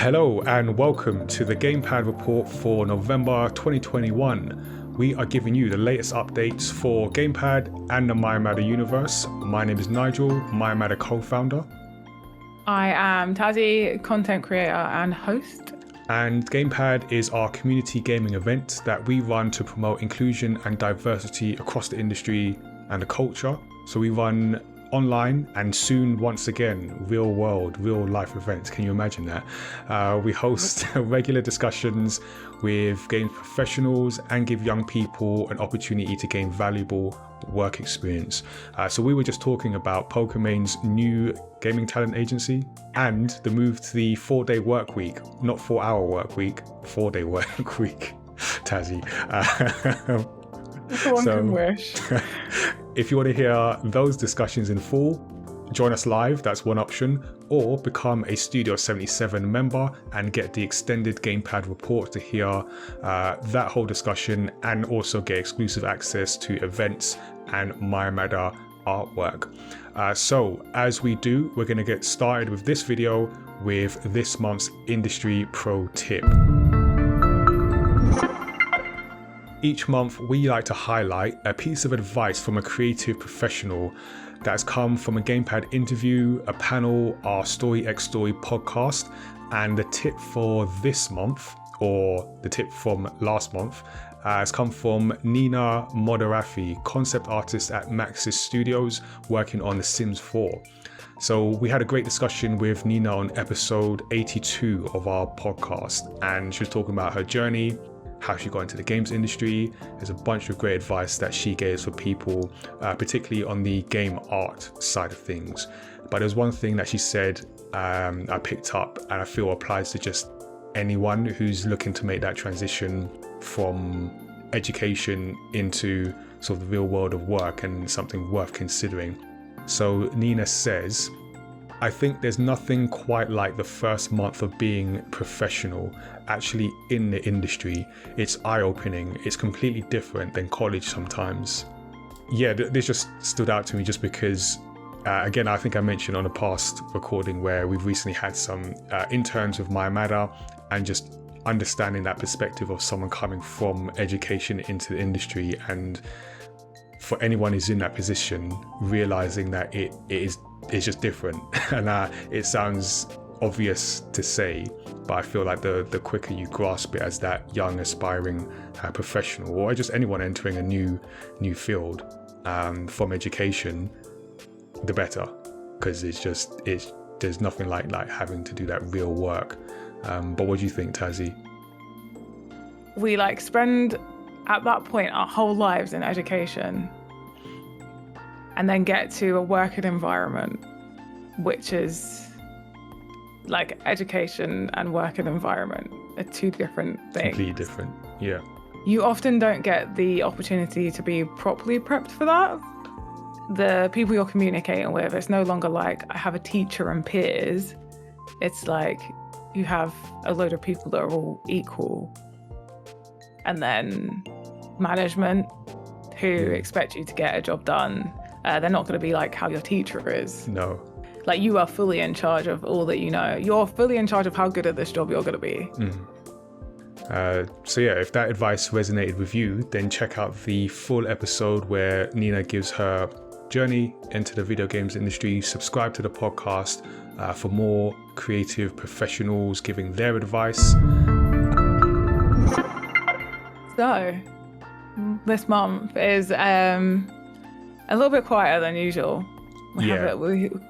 Hello and welcome to the GamePad Report for November 2021. We are giving you the latest updates for GamePad and the mayamada universe. My name is Nigel, mayamada co-founder. I am Tazziii, content creator and host. And GamePad is our community gaming event that we run to promote inclusion and diversity across the industry and the culture. So we run online and soon, once again, real world, real life events. Can you imagine that? We host regular discussions with game professionals and give young people an opportunity to gain valuable work experience. So we were just talking about Pokemaine's new gaming talent agency and the move to the 4-day work week, not 4-hour work week, 4-day work week. Tazziii. One can wish. If you want to hear those discussions in full, join us live, that's one option, or become a Studio 77 member and get the extended GamePad report to hear that whole discussion and also get exclusive access to events and mayamada artwork. So as we do, we're going to get started with this video with this month's industry pro tip. Each month, we like to highlight a piece of advice from a creative professional that has come from a GamePad interview, a panel, our Story X Story podcast, and the tip for this month, or the tip from last month, has come from Nina Modaffari, concept artist at Maxis Studios, working on The Sims 4. So we had a great discussion with Nina on episode 82 of our podcast, and she was talking about her journey, how she got into the games industry. There's a bunch of great advice that she gives for people, particularly on the game art side of things. But there's one thing that she said I picked up and I feel applies to just anyone who's looking to make that transition from education into sort of the real world of work and something worth considering. So Nina says, I think there's nothing quite like the first month of being professional, actually in the industry. It's eye-opening. It's completely different than college sometimes. Yeah, this just stood out to me just because, again, I think I mentioned on a past recording where we've recently had some interns with mayamada, and just understanding that perspective of someone coming from education into the industry, and for anyone who's in that position, realizing that it's just different. And it sounds obvious to say, but I feel like the quicker you grasp it as that young aspiring professional, or just anyone entering a new field from education, the better, because there's nothing like having to do that real work. But what do you think, Tazziii? We spend at that point our whole lives in education and then get to a working environment, which is like education and working environment are two different things. Completely different, yeah. You often don't get the opportunity to be properly prepped for that. The people you're communicating with, it's no longer like I have a teacher and peers. It's like you have a load of people that are all equal. And then management who expect you to get a job done. They're not going to be like how your teacher is. No. Like, you are fully in charge of all that you know. You're fully in charge of how good at this job you're going to be. So yeah, if that advice resonated with you, then check out the full episode where Nina gives her journey into the video games industry. Subscribe to the podcast for more creative professionals giving their advice. So, this month is a little bit quieter than usual.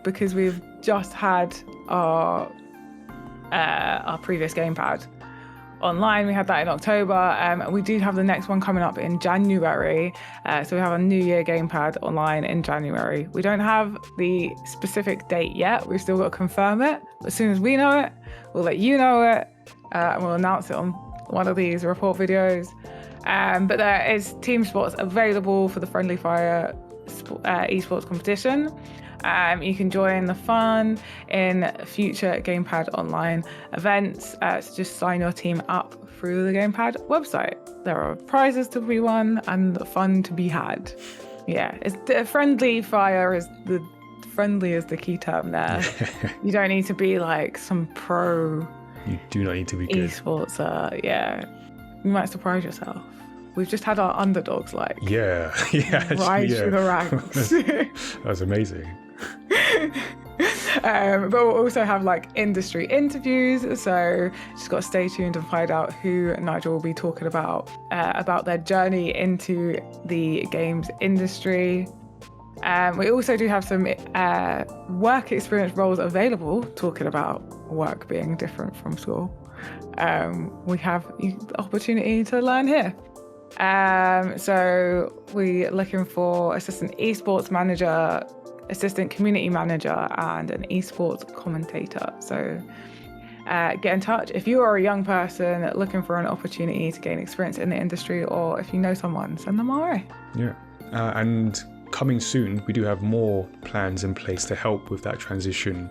Because we've just had our previous GamePad Online. We had that in October. We do have the next one coming up in January. So we have a New Year GamePad Online in January. We don't have the specific date yet. We've still got to confirm it. As soon as we know it, we'll let you know it. And we'll announce it on one of these report videos. But there is team spots available for the Friendly Fire esports competition. You can join the fun in future GamePad Online events. So just sign your team up through the GamePad website. There are prizes to be won and fun to be had. Yeah, it's Friendly Fire is friendly is the key term there. You don't need to be like some pro You do not need to be good. Esports, you might surprise yourself. We've just had our underdogs rise through the ranks. That was amazing. But we'll also have like industry interviews, so just got to stay tuned and find out who Nigel will be talking about their journey into the games industry. We also do have some work experience roles available, talking about work being different from school. We have the opportunity to learn here. So we're looking for assistant esports manager, assistant community manager, and an esports commentator. So get in touch if you are a young person looking for an opportunity to gain experience in the industry, or if you know someone, send them our way. Yeah, and coming soon, we do have more plans in place to help with that transition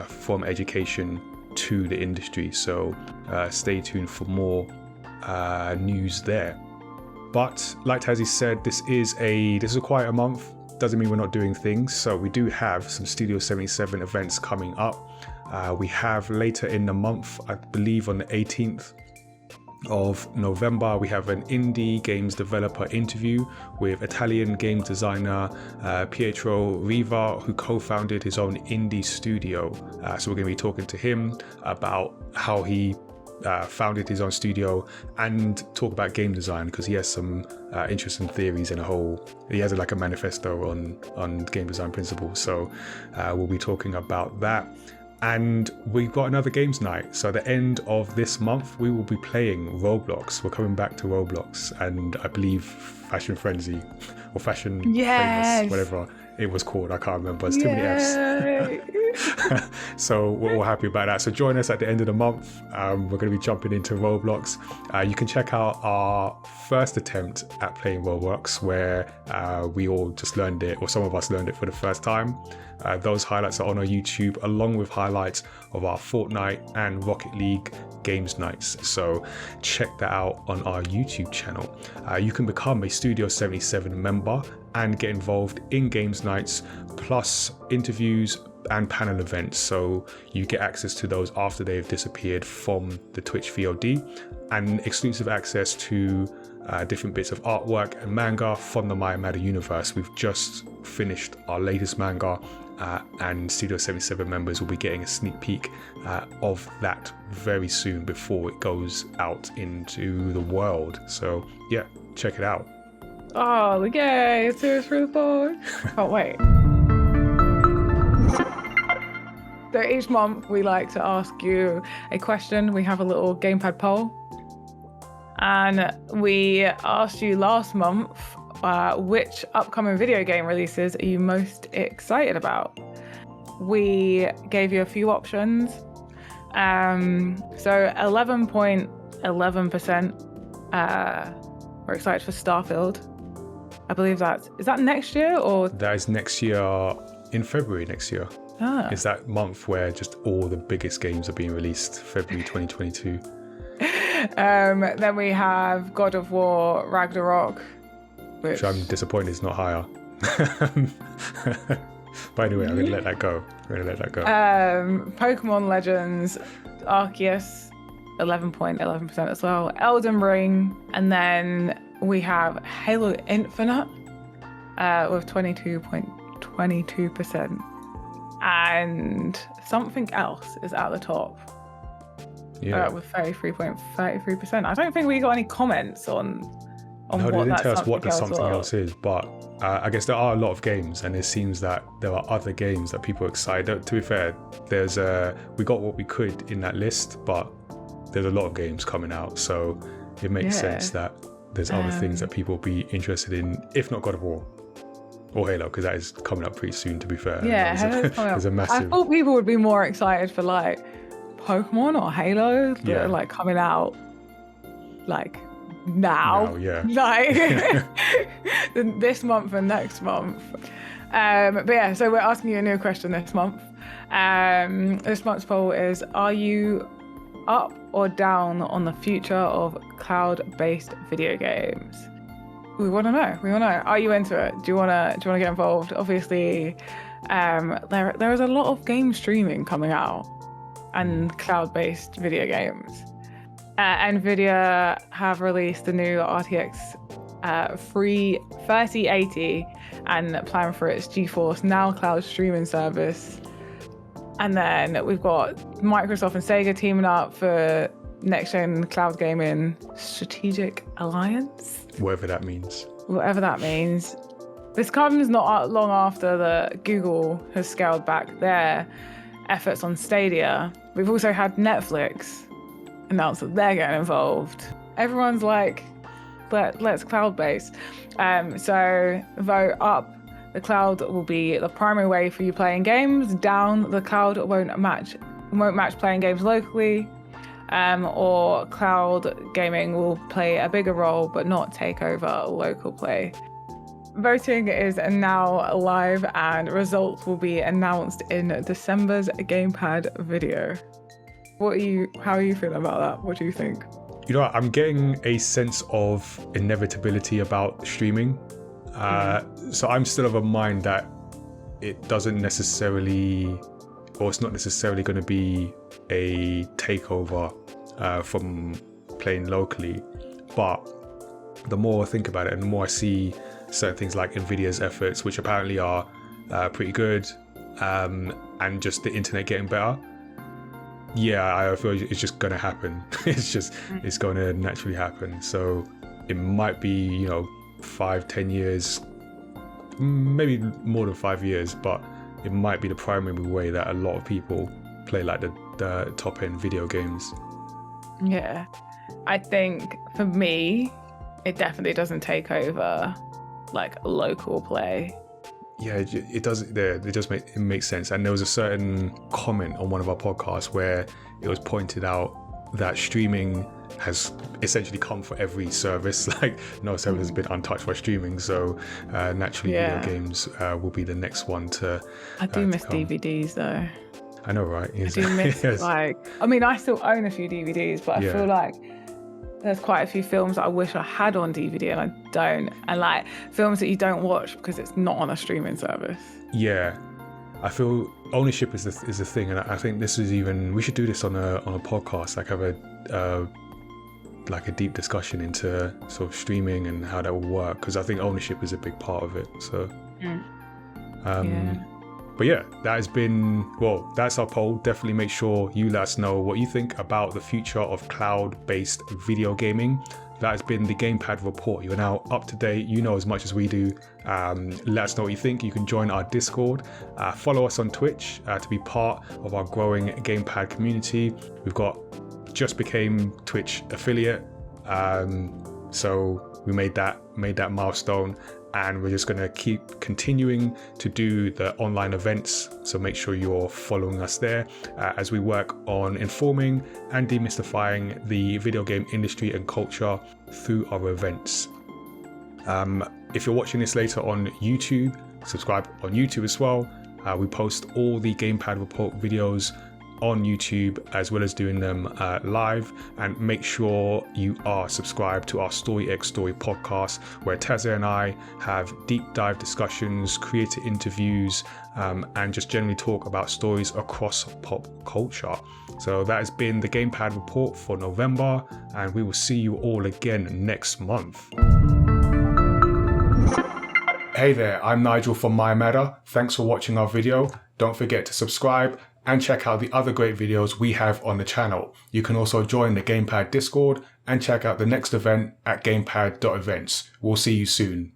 from education to the industry. So stay tuned for more news there. But like Tazziii said, this is a quieter month. Doesn't mean we're not doing things. So we do have some Studio 77 events coming up. We have later in the month, I believe on the 18th of November, we have an indie games developer interview with Italian game designer Pietro Riva, who co-founded his own indie studio. So we're going to be talking to him about how he founded his own studio and talk about game design, because he has some interesting theories and he has like a manifesto on game design principles. So we'll be talking about that. And we've got another games night. So at the end of this month, we will be playing Roblox. We're coming back to Roblox, and I believe Fashion Frenzy or Fashion Famous, whatever it was called. I can't remember. It's too many Fs. So we're all happy about that. So join us at the end of the month. We're going to be jumping into Roblox. You can check out our first attempt at playing Roblox, where we all just learned it, or some of us learned it for the first time. Those highlights are on our YouTube, along with highlights of our Fortnite and Rocket League games nights. So check that out on our YouTube channel. You can become a Studio 77 member and get involved in games nights, plus interviews and panel events. So you get access to those after they've disappeared from the Twitch VOD, and exclusive access to different bits of artwork and manga from the mayamada universe. We've just finished our latest manga, and Studio 77 members will be getting a sneak peek of that very soon before it goes out into the world. So yeah, check it out. Oh, yay! It's serious for the board. Can't wait. So each month we like to ask you a question. We have a little GamePad poll. And we asked you last month, which upcoming video game releases are you most excited about? We gave you a few options. So 11.11% were excited for Starfield. I believe is that next year, or? That is next year, in February next year. It's that month where just all the biggest games are being released, February 2022. Then we have God of War Ragnarok, which I'm disappointed is not higher. But anyway, I'm going to let that go. Pokemon Legends Arceus, 11.11% as well. Elden Ring, and then we have Halo Infinite with 22.22%. And something else is at the top. Yeah. With 33.33%. I don't think we got any comments on no, what they didn't that tell us what the something something else else is, but I guess there are a lot of games, and it seems that there are other games that people are excited. To be fair, we got what we could in that list, but there's a lot of games coming out, so it makes sense that there's other things that people will be interested in, if not God of War or Halo, because that is coming up pretty soon, to be fair. Yeah, Halo's coming up. There's a massive... I thought people would be more excited for like Pokemon or Halo that are like coming out like now, like this month and next month. But yeah, so we're asking you a new question this month. This month's poll is: are you up or down on the future of cloud-based video games? We want to know. Are you into it? Do you want to get involved? Obviously, there is a lot of game streaming coming out. and cloud-based video games. NVIDIA have released the new RTX 3080 and plan for its GeForce Now cloud streaming service. And then we've got Microsoft and Sega teaming up for next-gen cloud gaming strategic alliance. Whatever that means. This comes not long after that Google has scaled back their efforts on Stadia. We've also had Netflix announce that they're getting involved. Everyone's like, let's cloud-based. So vote up. The cloud will be the primary way for you playing games. Down, the cloud won't match playing games locally. Or cloud gaming will play a bigger role but not take over local play. Voting is now live and results will be announced in December's GamePad video. How are you feeling about that? What do you think? You know, I'm getting a sense of inevitability about streaming. So I'm still of a mind that it's not necessarily going to be a takeover from playing locally. But the more I think about it and the more I see certain things like NVIDIA's efforts, which apparently are pretty good, and just the internet getting better, I feel it's just going to happen. It's going to naturally happen. So it might be, 5-10 years, maybe more than 5 years, but it might be the primary way that a lot of people play like the top end video games. Yeah, I think for me, it definitely doesn't take over like local play. Yeah, it does. It makes sense. And there was a certain comment on one of our podcasts where it was pointed out that streaming has essentially come for every service. Like no service has been untouched by streaming. So naturally, video games will be the next one to. I do miss DVDs though. I know, right? I do miss yes. I still own a few DVDs, but I feel like there's quite a few films that I wish I had on DVD and I don't. And like films that you don't watch because it's not on a streaming service. Yeah. I feel ownership is the thing, and I think this is we should do this on a podcast, like have a deep discussion into sort of streaming and how that will work, because I think ownership is a big part of it. So, But yeah, that has been, that's our poll. Definitely make sure you let us know what you think about the future of cloud-based video gaming. That has been the GamePad Report. You are now up to date. You know as much as we do. Let us know what you think. You can join our Discord. Follow us on Twitch to be part of our growing GamePad community. We've just became Twitch affiliate. So we made that milestone. And we're just going to keep continuing to do the online events. So make sure you're following us there as we work on informing and demystifying the video game industry and culture through our events. If you're watching this later on YouTube, subscribe on YouTube as well. We post all the GamePad Report videos on YouTube as well as doing them live, and make sure you are subscribed to our Story X Story podcast, where Tazziii and I have deep dive discussions, creator interviews, and just generally talk about stories across pop culture. So that has been the GamePad Report for November, and we will see you all again next month. Hey there, I'm Nigel from mayamada. Thanks for watching our video. Don't forget to subscribe and check out the other great videos we have on the channel. You can also join the GamePad Discord and check out the next event at gamepad.events. We'll see you soon.